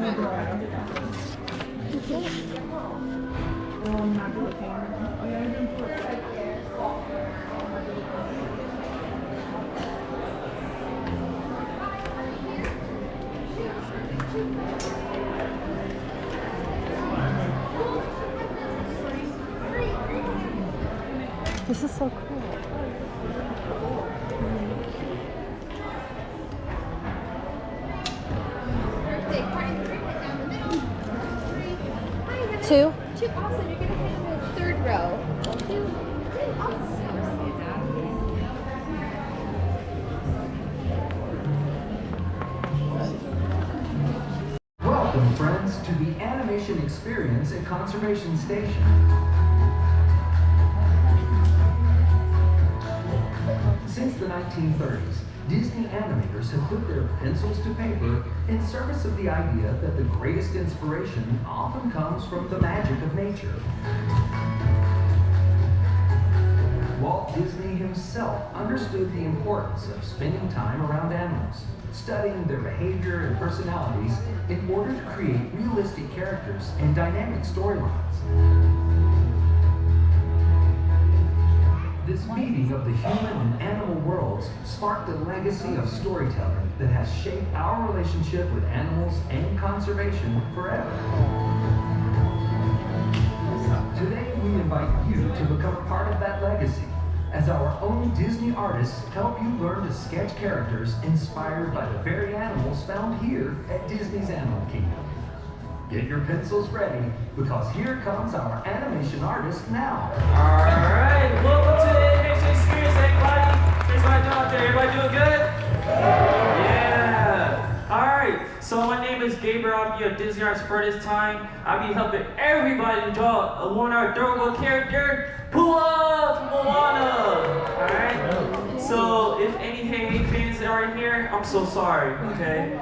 This is so cool. Two? Two, awesome. You're going to hit the third row. Two. Awesome. Welcome, friends, to the animation experience at Conservation Station. Since the 1930s, Disney animators have put their pencils to paper in service of the idea that the greatest inspiration often comes from the magic of nature. Walt Disney himself understood the importance of spending time around animals, studying their behavior and personalities in order to create realistic characters and dynamic storylines. This meeting of the human and animal worlds sparked a legacy of storytelling that has shaped our relationship with animals and conservation forever. Today we invite you to become a part of that legacy as our own Disney artists help you learn to sketch characters inspired by the very animals found here at Disney's Animal Kingdom. Get your pencils ready, because here comes our animation artist now. Alright, welcome to the animation experience, everybody. Here's my dog there. Everybody doing good? Yeah. Alright, so my name is Gabriel. I'll be a Disney artist for this time. I'll be helping everybody to draw a one-hour adorable character, Moana from Moana. Alright? So if any Hey fans are in here, I'm so sorry, okay?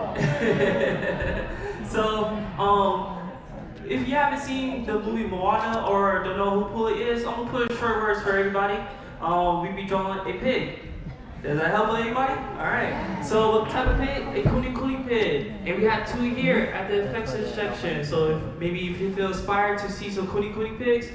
So, if you haven't seen the movie Moana or don't know who Pula is, I'm gonna put short words for everybody. We be drawing a pig. Does that help anybody? Alright. So, what type of pig? A kuni pig. And we have two here at the effects section. So, if you feel inspired to see some kuni pigs,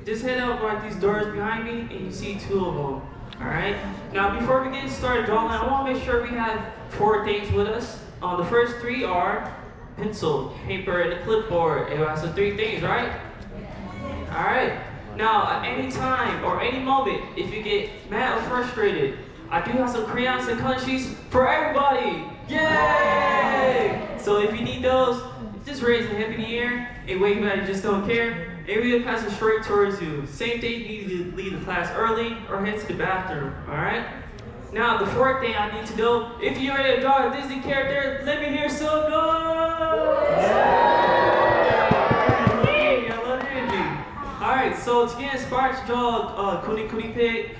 just head out right these doors behind me and you see two of them. Alright. Now, before we get started drawing, I want to make sure we have 4 things with us. The first 3 are pencil, paper, and a clipboard. It has the 3 things, right? Alright. Now, at any time or any moment, if you get mad or frustrated, I do have some crayons and color sheets for everybody! Yay! So if you need those, just raise the hand in the air and wave that you just don't care. And we'll pass it straight towards you. Same thing, you need to leave the class early or head to the bathroom, alright? Now, the 4th thing I need to know, if you're ready to draw a Disney character, let me hear some noise! Hey, I love the energy. Alright, so to get inspired to draw a kuni pig,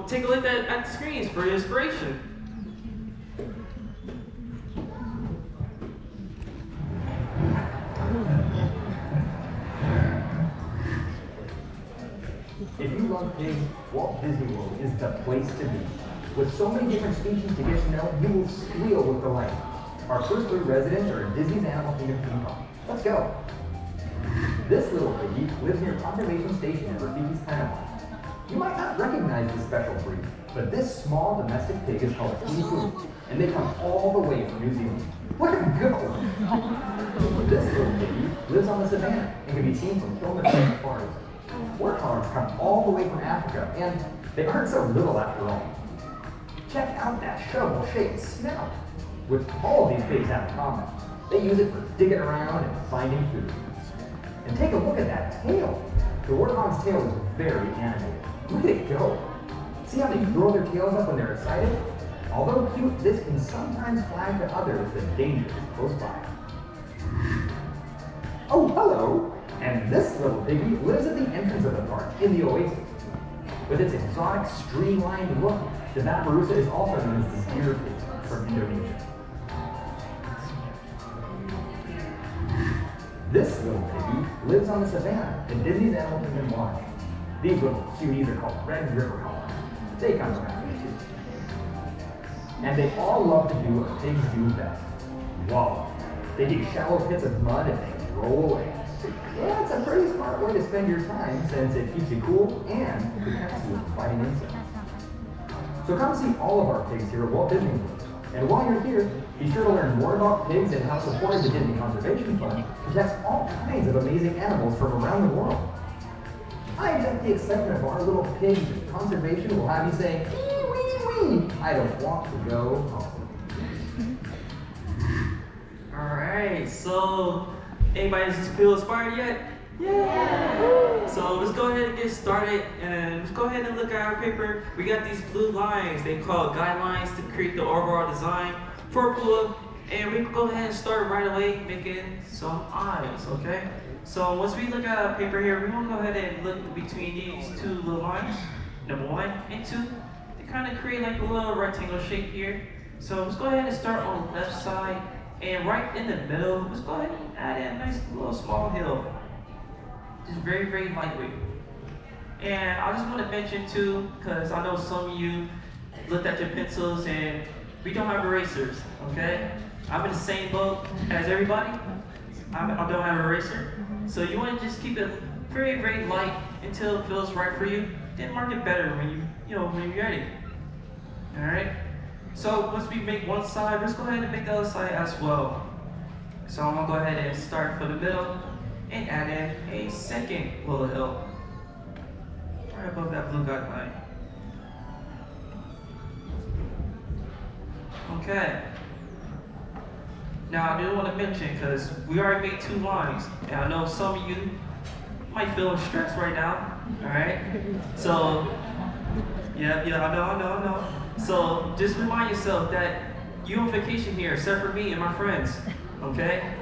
take a look at the screens for inspiration. If you love pigs, Walt Disney World is the place to be. With so many different species to get to know, you will squeal with delight. Our first 3 residents are in Disney's Animal Kingdom theme park. Let's go. This little piggy lives near Conservation Station in Rafiki's Panama. You might not recognize this special breed, but this small domestic pig is called a Kuni, and they come all the way from New Zealand. Look at them go! This little piggy lives on the savannah and can be seen from Kilimanjaro safaris. Warthogs come all the way from Africa, and they aren't so little after all. Check out that shovel-shaped snout, which all of these pigs have in common. They use it for digging around and finding food. And take a look at that tail. The warthog's tail is very animated. Look at it go. See how they throw their tails up when they're excited? Although cute, this can sometimes flag to others that danger is close by. Oh, hello! And this little piggy lives at the entrance of the park, in the oasis. With its exotic, streamlined look, the Babarusa is also known as the deer pig from Indonesia. This little piggy lives on the savannah at Disney's Animal Kingdom Lodge. These little cuties are called red river colors. They come from Africa too. And they all love to do what pigs do best: wallow. They dig shallow pits of mud and they roll away. Yeah, it's a pretty smart way to spend your time since it keeps you cool and protects you from fighting insects. So come see all of our pigs here at Walt Disney World. And while you're here, be sure to learn more about pigs and how supporting the Disney Conservation Fund protects all kinds of amazing animals from around the world. I bet the excitement of our little pig conservation will have you saying, wee, wee, wee, I don't want to go home. Alright, so anybody just feel inspired yet? Yeah! So let's go ahead and get started and let's go ahead and look at our paper. We got these blue lines, they call guidelines to create the overall design for Pua. And we can go ahead and start right away making some eyes, okay? So once we look at our paper here, we're gonna go ahead and look between these two little lines, number 1 and 2. They kind of create like a little rectangle shape here. So let's go ahead and start on the left side. And right in the middle, let's go ahead and add in a nice little small hill. Just very, very lightweight. And I just want to mention too, because I know some of you looked at your pencils and we don't have erasers, okay? I'm in the same boat as everybody. I don't have an eraser. So you want to just keep it very, very light until it feels right for you. Then mark it better when when you're ready. All right? So once we make one side, let's go ahead and make the other side as well. So I'm gonna go ahead and start from the middle and add in a second little hill right above that blue dot line. Okay. Now I do want to mention, because we already made 2 lines, and I know some of you might feel stressed right now. All right. So yeah, I know. So just remind yourself that you're on vacation here, except for me and my friends, okay?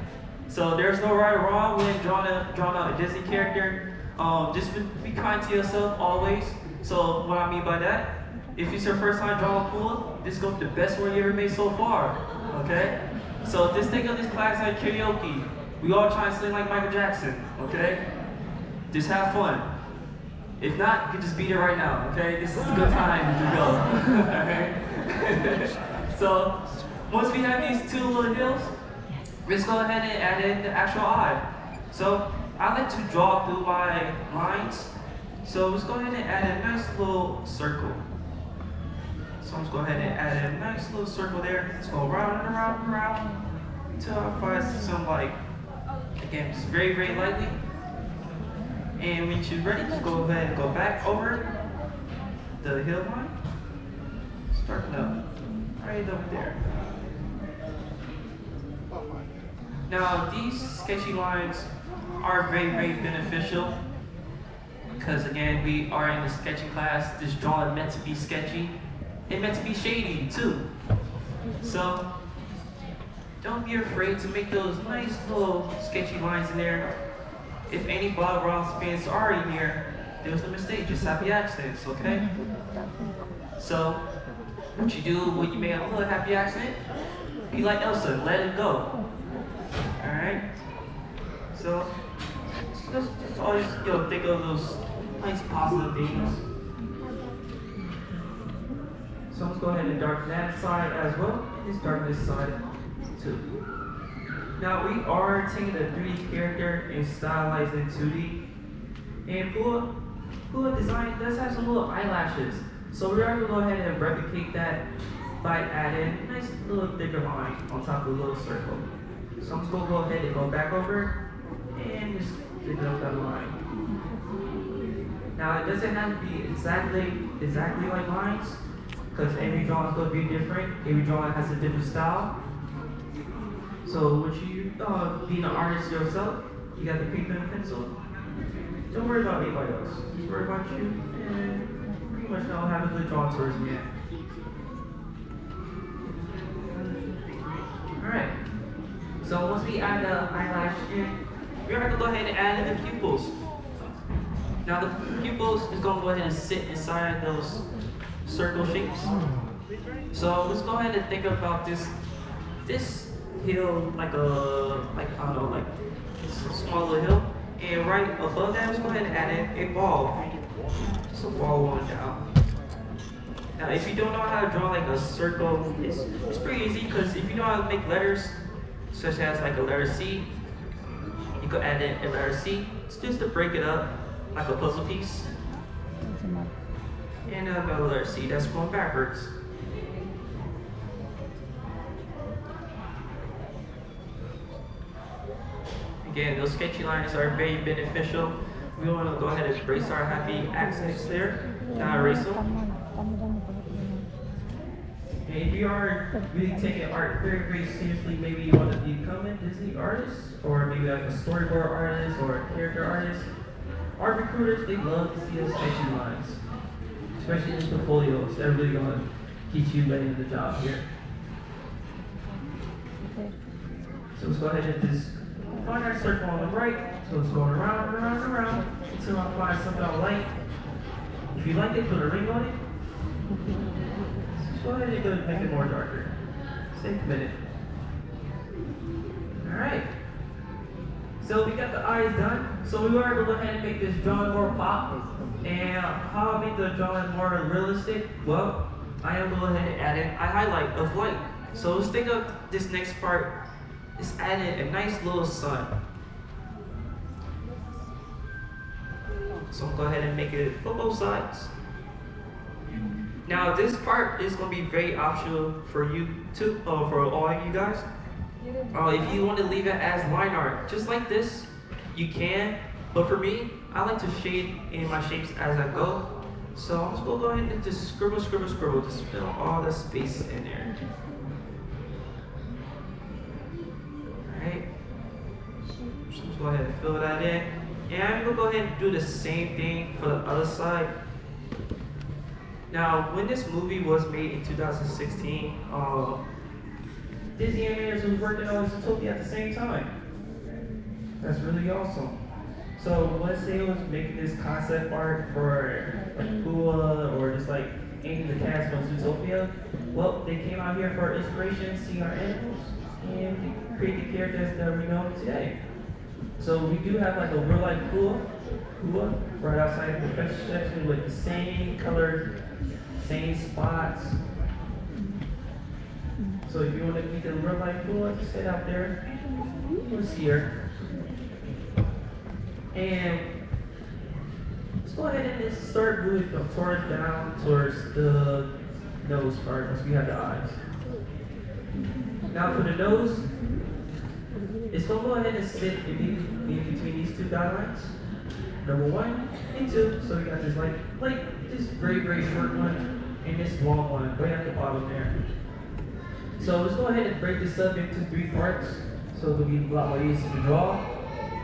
So there's no right or wrong when drawing out a Disney character. Just be kind to yourself always. So what I mean by that, if it's your first time drawing Pua, this is going to be the best one you ever made so far, okay? So just think of this class like karaoke. We all try to sing like Michael Jackson, okay? Just have fun. If not, you can just beat it right now, okay? This is a good time to go. So, once we have these 2 little hills, let's go ahead and add in the actual eye. So, I like to draw through my lines. So, let's go ahead and add a nice little circle. So, let's go ahead and add a nice little circle there. Let's go round and around and around until I find some light. Again, just very, very lightly. And when you're ready, just go ahead and go back over the hill line. Starting up right over there. Now, these sketchy lines are very, very beneficial because, again, we are in the sketching class. This drawing is meant to be sketchy and meant to be shady, too. So, don't be afraid to make those nice little sketchy lines in there. If any Bob Ross fans are in here, there was a mistake, just happy accidents, okay? So, what you do when you make a little happy accident, be like Elsa, let it go. Alright? So, just always think of those nice positive things. So let's go ahead and darken that side as well. Let's darken this side too. Now we are taking a 3D character and stylized in 2D. And Pua design does have some little eyelashes. So we're going to go ahead and replicate that by adding a nice little thicker line on top of the little circle. So I'm just going to go ahead and go back over and just thicken up that line. Now it doesn't have to be exactly like lines, because every drawing is going to be different. Every drawing has a different style. So when you being an artist yourself, you got the paper and pencil. Don't worry about anybody else. Just worry about you, and pretty much know how to draw towards the end. Alright. So once we add the eyelash in, we're going to go ahead and add in the pupils. Now the pupils is going to go ahead and sit inside those circle shapes. So let's go ahead and think about this hill like a small little hill, and right above that, let's go ahead and add in a ball. Just a ball going down. Now, if you don't know how to draw like a circle, it's pretty easy, because if you know how to make letters, such as like a letter C. You could add in a letter C, just to break it up like a puzzle piece. And another letter C that's going backwards. Again, those sketchy lines are very beneficial. We want to go ahead and erase our happy accents there. Now erase them. And if you are really taking art very, very seriously, maybe you want to become a Disney artist, or maybe like a storyboard artist or a character artist. Art recruiters, they love to see those sketchy lines, especially in portfolios. They're really going to teach you landing the job here. So let's go ahead and just find our circle on the right. So it's going around and around and around until I find something I like. If you like it, put a ring on it. Go ahead and make it more darker. Take a minute. Alright. So we got the eyes done. So we were able to go ahead and make this drawing more pop. And how I make the drawing more realistic? Well, I am going to go ahead and add in a highlight of light. So let's think of this next part. Let's add in a nice little sun. So I'm going to go ahead and make it for both sides. Now this part is going to be very optional for you too, for all of you guys. If you want to leave it as line art, just like this, you can. But for me, I like to shade in my shapes as I go. So I'm just going to go ahead and just scribble, scribble, scribble, just fill all the space in there. Alright. So just go ahead and fill that in. And I'm going to go ahead and do the same thing for the other side. Now, when this movie was made in 2016, Disney animators was working on Zootopia at the same time. That's really awesome. So once they was making this concept art for like Moana or just like any of the cast from Zootopia, well, they came out here for inspiration, seeing our animals, and create the characters that we know today. So we do have like a real life Kua right outside the fashion section with the same colors, same spots. So if you want to meet the real life Kua, just head out there. You'll see her. And let's go ahead and just start moving the torch down towards the nose part once we have the eyes. Now for the nose, it's going to go ahead and sit in between these two guidelines. Number 1 and 2. So we got this like this very, very short one and this long one right at the bottom there. So let's go ahead and break this up into 3 parts so it'll be a lot more easy to draw.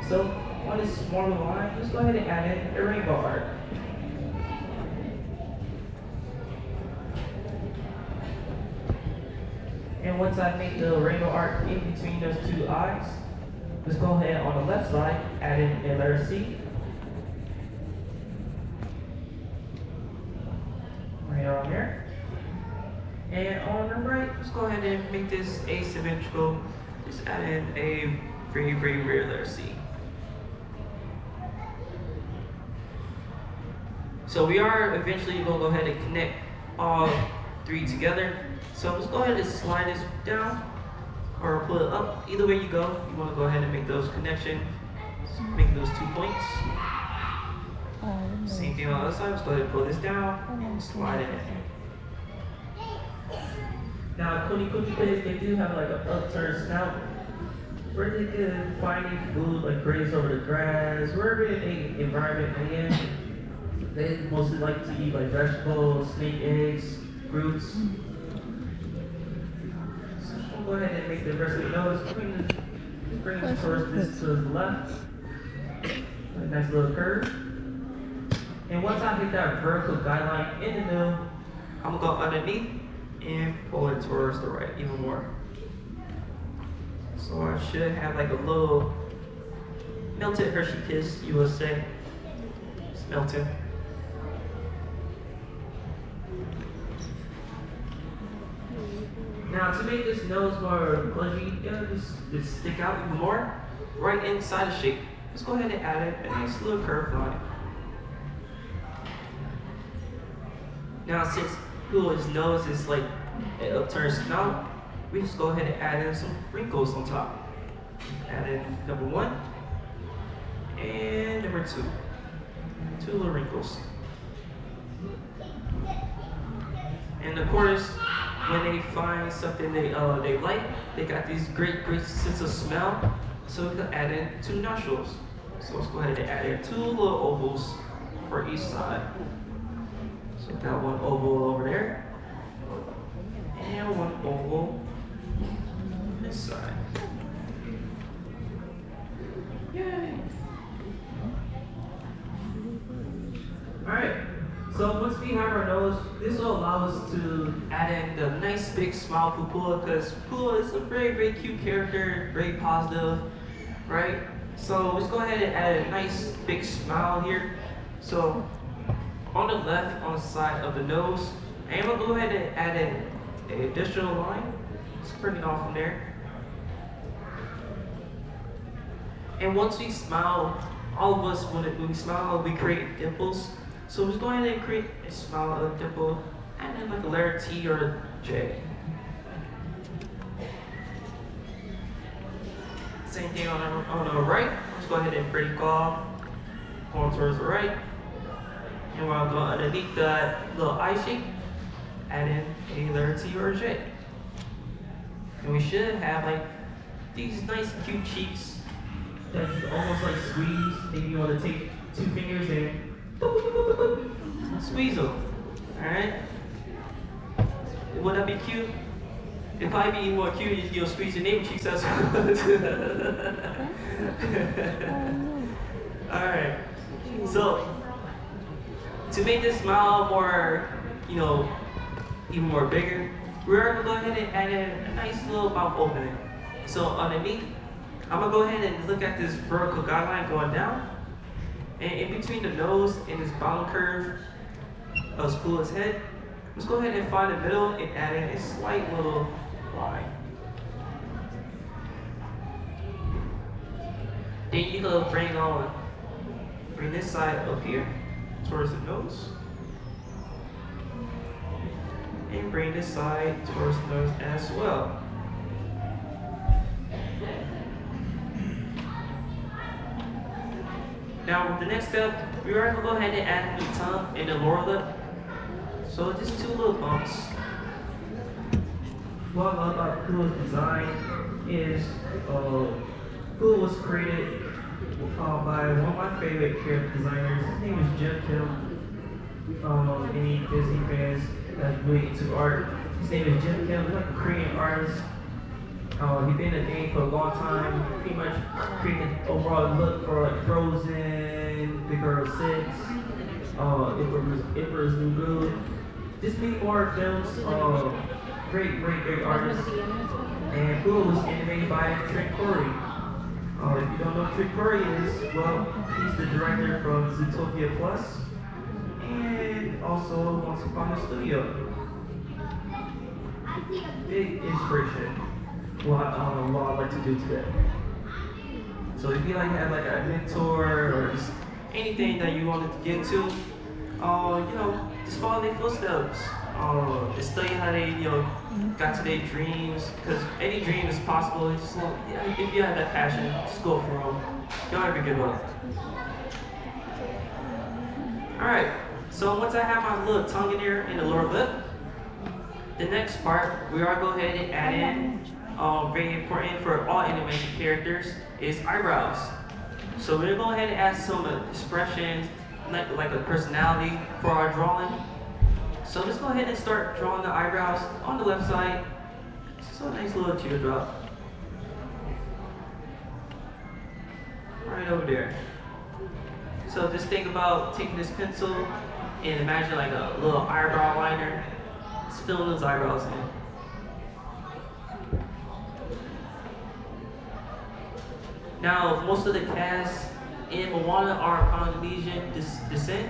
So on this smaller line, let's go ahead and add in a rainbow art. And once I make the rainbow art in between those 2 eyes, let's go ahead on the left side, add in a letter C. Right on there. And on the right, let's go ahead and make this asymmetrical. Just add in a very, very rare letter C. So we are eventually going to go ahead and connect all 3 together. So let's go ahead and slide this down or pull it up. Either way you go, you want to go ahead and make those connections, make those 2 points. Same thing on the other side. Let's go ahead and pull this down and slide it in. Now, Kuni Pigs, they do have like an upturned snout where they can find food like graze over the grass, wherever in the environment they're in. They mostly like to eat like vegetables, snake eggs, fruits. So we'll go ahead and make the rest of the nose. Bring this towards this to the left. A nice little curve. And once I hit that vertical guideline in the middle, I'm gonna go underneath and pull it towards the right even more. So I should have like a little melted Hershey kiss, you would say. It's melting. Now to make this nose more pudgy, just stick out even more, right inside the shape, let's go ahead and add in a nice little curved line. Now since his nose is like an upturned snout, we just go ahead and add in some wrinkles on top. add in number 1 and number 2. 2 little wrinkles. And of course, when they find something they like, they got these great sense of smell. So we can add in 2 nostrils. So let's go ahead and add in 2 little ovals for each side. So got 1 oval over there, and 1 oval on this side. Yay! Alright, so once we have our nose, this will allow us to add in the nice big smile for Pua, because Pua is a very, very cute character, very positive, right? So let's go ahead and add a nice big smile here. So on the left, on the side of the nose, and we'll go ahead and add in an additional line. Let's bring it off from there. And once we smile, all of us, when we smile, we create dimples. So let's go ahead and create a smile, a dimple, and then like a letter T or a J. Same thing on the right. Let's go ahead and break off, going towards the right. And we're going to go underneath that little eye shape, add in a letter T or a J. And we should have like these nice cute cheeks that's almost like squeeze. Maybe you want to take 2 fingers and squeeze them. Alright? Would that be cute? It'd probably be more cute if you squeeze your neighbor cheeks as well. Alright. So to make this smile more, even more bigger, we're gonna go ahead and add in a nice little mouth opening. So underneath, I'm gonna go ahead and look at this vertical guideline going down, and in between the nose and this bottom curve of Pua's head, let's go ahead and find the middle and add in a slight little line. Then you gonna bring this side up here towards the nose, and bring this side towards the nose as well. Now, the next step, we are going to go ahead and add the tongue and the lower lip. So just 2 little bumps. What I love about Pua's design is Pua was created by one of my favorite character designers. His name is Jim Kim. Any Disney fans that's really into art, his name is Jim Kim. He's like a Korean artist. He's been in the game for a long time. He pretty much created an overall look for like Frozen, Big Hero 6, Emperor's New Groove. Just many more films. Great artist. And Pua was animated by Trick Corey. If you don't know who Trick Corey is, well, he's the director from Zootopia Plus and also Once Upon a Studio. Big inspiration. What I'd like to do today. So if you have like a mentor or just anything that you wanted to get into, just follow their footsteps. Just study how they, got to their dreams. Because any dream is possible. Just if you have that passion, just go for them. Don't ever give up. All right. So once I have my little tongue in here and the lower lip, the next part we are going to go ahead and add in. Very important for all animation characters is eyebrows. So we're gonna go ahead and add some expressions, like a personality for our drawing. So let's go ahead and start drawing the eyebrows on the left side. So a nice little teardrop. Right over there. So just think about taking this pencil and imagine like a little eyebrow liner. Just filling those eyebrows in. Now, most of the cast in Moana are Polynesian descent,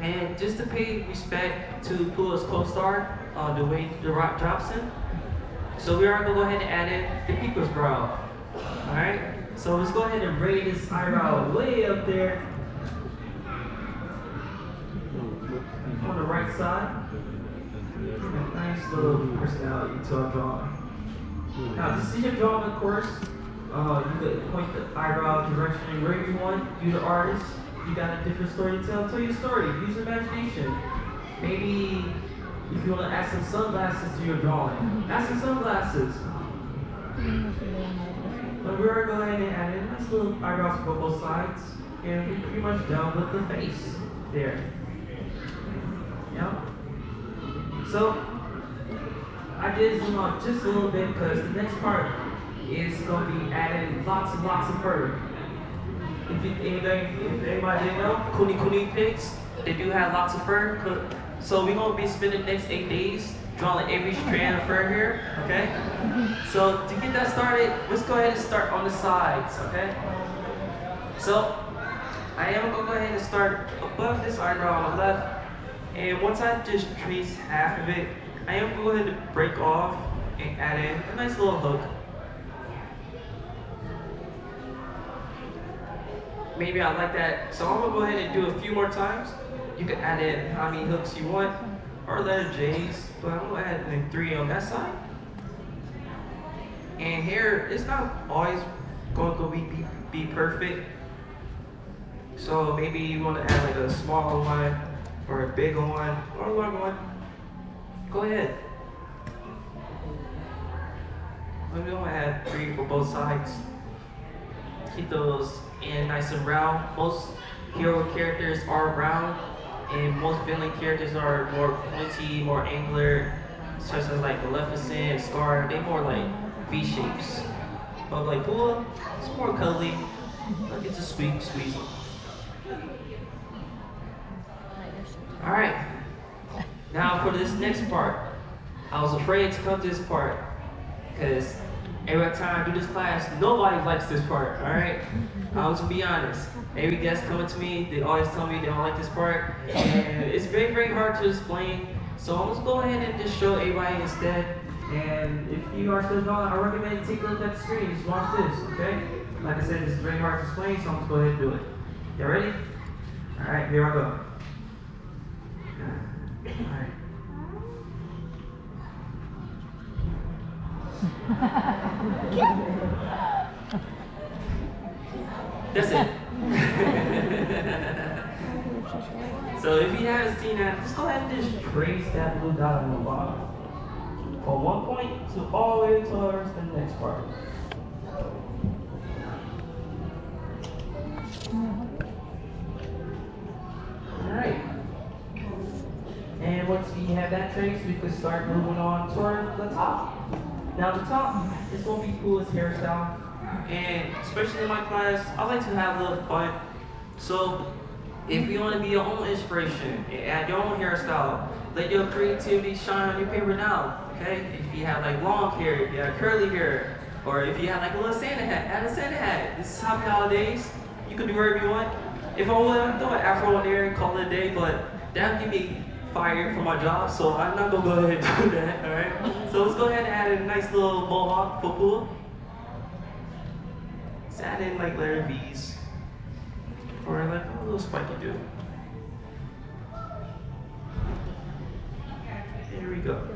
and just to pay respect to Pua's co-star, Dwayne "The Rock" Johnson, so we are going to go ahead and add in the people's brow. Alright, so let's go ahead and raise this eyebrow way up there on the right side. A nice little personality to our drawing. Now, this is your drawing, of course. You could point the eyebrow direction where you want. You the artist. You got a different story to tell. Tell your story. Use your imagination. Maybe if you want to add some sunglasses to your drawing, add some sunglasses. But we're going to add in nice little eyebrows for both sides, and we're pretty much done with the face there. Yeah. So I did zoom out just a little bit because the next part is going to be adding lots and lots of fur. If anybody didn't know, Kuni pigs, they do have lots of fur. So we're going to be spending the next 8 days drawing every strand of fur here, okay? So to get that started, let's go ahead and start on the sides, okay? So I am going to go ahead and start above this eyebrow on the left. And once I just trace half of it, I am going to go ahead and break off and add in a nice little hook. Maybe I like that, so I'm gonna go ahead and do a few more times. You can add in how many hooks you want, or letter J's, but I'm gonna add in 3 on that side. And here, it's not always going to be perfect. So maybe you wanna add like a small one, or a big one, or a long one. Go ahead. I'm gonna add 3 for both sides. Keep those in nice and round. Most hero characters are round, and most villain characters are more pointy, more angular, such as like Maleficent, Scar. They more like V shapes. But like Moana, it's more cuddly. Like it's a sweet. All right. Now for this next part, I was afraid to come to this part because every time I do this class, nobody likes this part, all right? I'm to be honest. Every guest coming to me, they always tell me they don't like this part. And it's very, very hard to explain. So I'm gonna go ahead and just show everybody instead. And if you are still drawing, I recommend you take a look at the screen. Just watch this, okay? Like I said, it's very hard to explain, so I'm gonna go ahead and do it. Y'all ready? All right, here I go. All right. That's it. So if you haven't seen that, just go ahead and just trace that blue dot on the bottom. From one point to all the way towards the next part. Alright. And once we have that trace, we can start moving on toward the top. Now the top is going to be coolest hairstyle, and especially in my class, I like to have a little fun. So if you want to be your own inspiration and add your own hairstyle, let your creativity shine on your paper now, okay? If you have like long hair, if you have curly hair, or if you have like a little Santa hat, add a Santa hat. This is happy holidays. You can do whatever you want. If I want to throw an afro in there and call it a day, but that would give me fired for my job, so I'm not gonna go ahead and do that, alright? So let's go ahead and add a nice little mohawk for cool. Let's add in like letter V's, or like a little spiky do. There we go.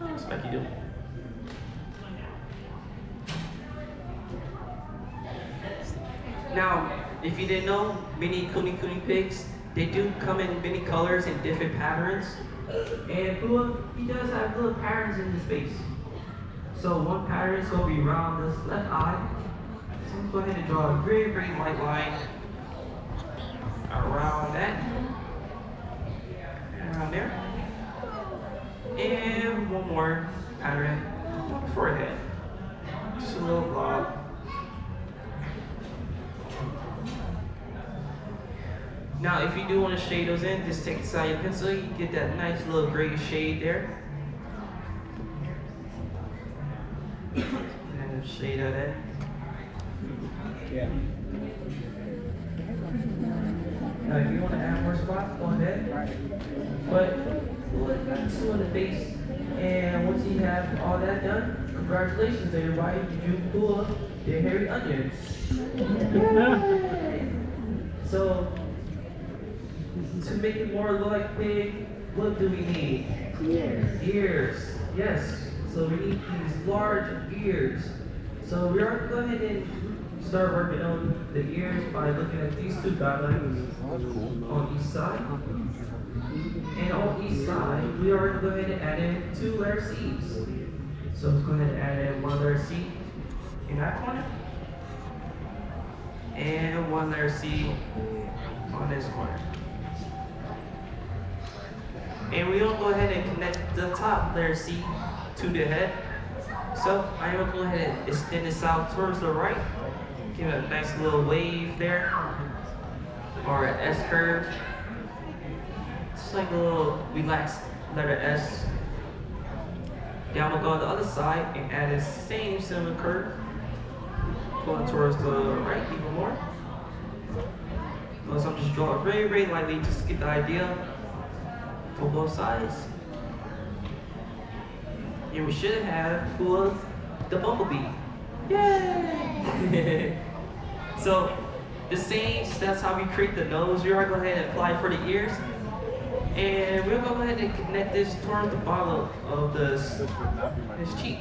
Oh, spiky do. Now, if you didn't know, many Kuni pigs, they do come in many colors and different patterns. And Pua, he does have little patterns in his face. So one pattern is going to be around this left eye. So let's go ahead and draw a very, very light line around that. And around there. And one more pattern on the forehead. Just a little blob. Now, if you do want to shade those in, just take the side of your pencil, you get that nice little gray shade there. And shade of that. Yeah. Now, if you want to add more spots, go ahead. But we'll got two on the face. And once you have all that done, congratulations, everybody. You pull your hairy onions. So, to make it more look like pig, what do we need? Ears. Yes. So we need these large ears. So we are going to go ahead and start working on the ears by looking at these two guidelines on each side. And on each side, we are going to go ahead and add in 2 letter C's. So let's go ahead and add in 1 letter C in that corner. And 1 letter C on this corner. And we'll go ahead and connect the top letter C to the head. So I'm going to go ahead and extend this out towards the right. Give it a nice little wave there. Or an S curve. Just like a little relaxed letter S. Now I'm going to go on the other side and add the same similar curve. Going towards the right even more. So I'm just drawing very, very lightly just to get the idea for both sides. And we should have pulled the bumblebee. Yay! So the same steps how we create the nose, we are going to go ahead and apply for the ears. And we're going to go ahead and connect this towards the bottom of his cheek.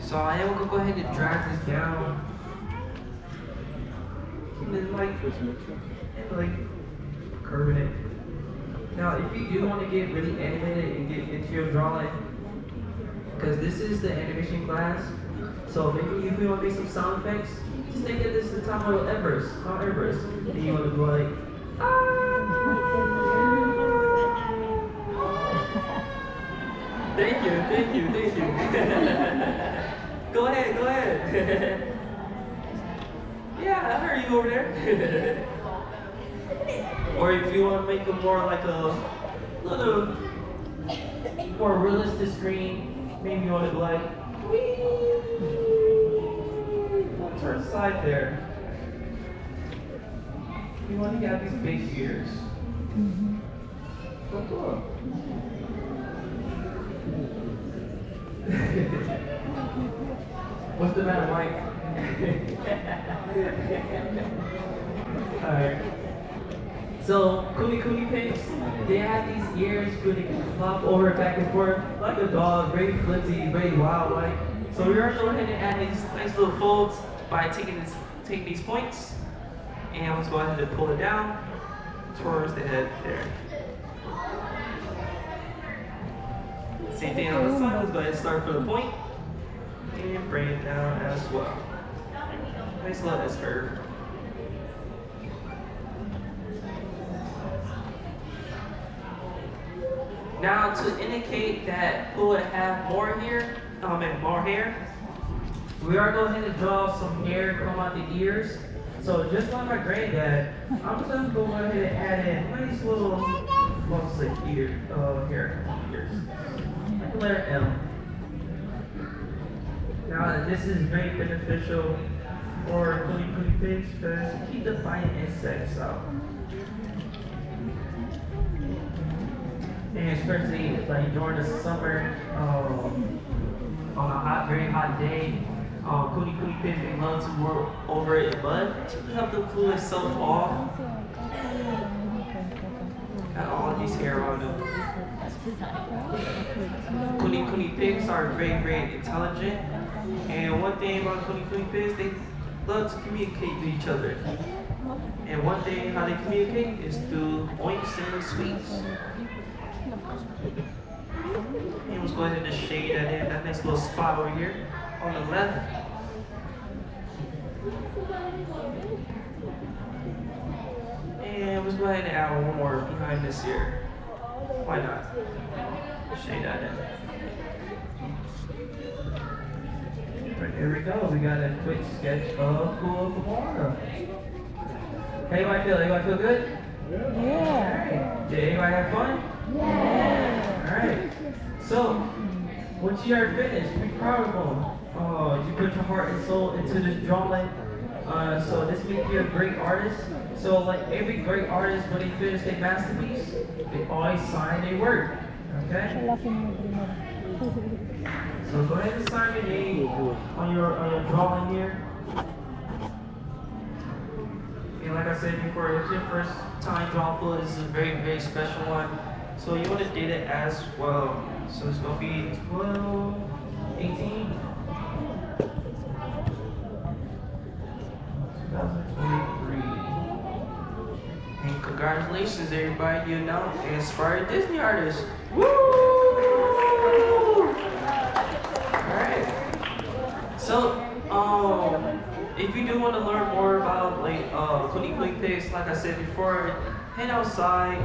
So I am going to go ahead and drag this down. And then like curving it. Now if you do want to get really animated and get into your drawing, because this is the animation class, so maybe if you want to make some sound effects, just think of this at the top of Immerse, not Immerse. And you want to go like, Thank you. Go ahead. Yeah, I heard you over there. Or if you want to make it more like a little more realistic screen, maybe you want to go like, turn side there. You want to get these big ears. Cool. What's the matter, Mike? Alright. So, Kuni pigs, they have these ears where they can flop over back and forth like a dog, very flitzy, very wild-like. So we're going to go ahead and add these nice little folds by taking these points, and let's go ahead and pull it down towards the head there. Same thing on the side, let's go ahead and start for the point, and bring it down as well. Nice little S curve. Now to indicate that Pooh would have more hair, more hair, we are going ahead and draw some hair come out the ears. So just like my granddad, I'm just going to go ahead and add in nice little lumps of hair on the ears. Like the letter M. Now this is very beneficial for Kuni pigs because keep the fine insects out. And especially like during the summer, on a very hot day, Kuni pigs they love to work over it in mud to help them cool itself off. Got all of these hair on them. Kuni pigs are very, very intelligent. And one thing about Kuni pigs, they love to communicate with each other. And one thing how they communicate is through oinks and sweets. And let's go ahead and shade that in, that nice little spot over here on the left. And let's go ahead and add one more behind this here. Why not? Shade that in. Right, there we go. We got a quick sketch of Moana. How anybody feel? Anybody feel good? Yeah. Alright. Did anybody have fun? Yeah. Alright. So, once you are finished, be proud of them. You put your heart and soul into this drawing. So this makes you a great artist. So like every great artist, when they finish their masterpiece, they always sign their work. Okay? So go ahead and sign your name on your drawing here. And like I said before, if it's your first time drawing Pooh, this is a very, very special one. So you want to date it as well. So it's gonna be 12, 18, 2023. And congratulations, everybody! You're now an inspired Disney artist. Woo! Alright. So, if you do want to learn more about like Kuni Kuni pigs, like I said before, head outside.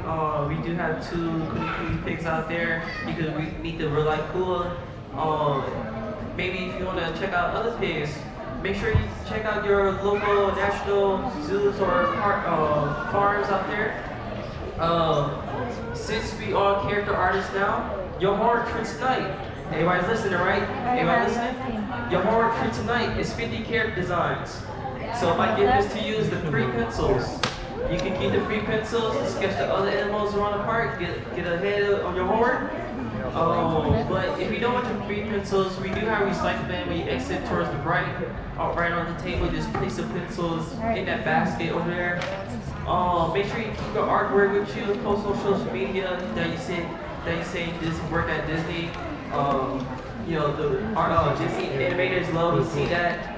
We do have 2 Kuni Kuni pigs out there because we need the real life cool. Maybe if you want to check out other pigs, make sure you check out your local national zoos or farms out there. Since we are character artists now, your homework for tonight. Everybody's listening, right? Everybody listening? Your homework for tonight is 50 character designs. So my gift is to use the free pencils. You can keep the free pencils and sketch the other animals around the park. Get ahead on your homework. But if you don't want the free pencils, we do have recycle bin when you exit towards the right. Right on the table, just place the pencils in that basket over there. Make sure you keep your artwork with you. Post on social media that you say this work at Disney. You know the Disney animators love to see that.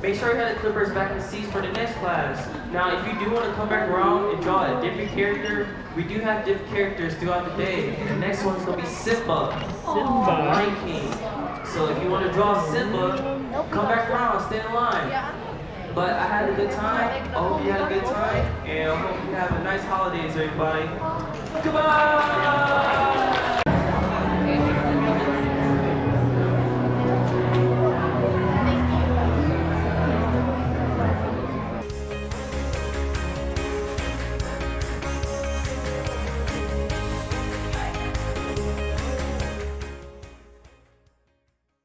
Make sure you have the clippers back in the seats for the next class. Now, if you do want to come back around and draw a different character, we do have different characters throughout the day. And the next one's going to be Simba from Lion King. So if you want to draw Simba, come back around, stand in line. But I had a good time. I hope you had a good time. And I hope you have a nice holidays, everybody. Goodbye!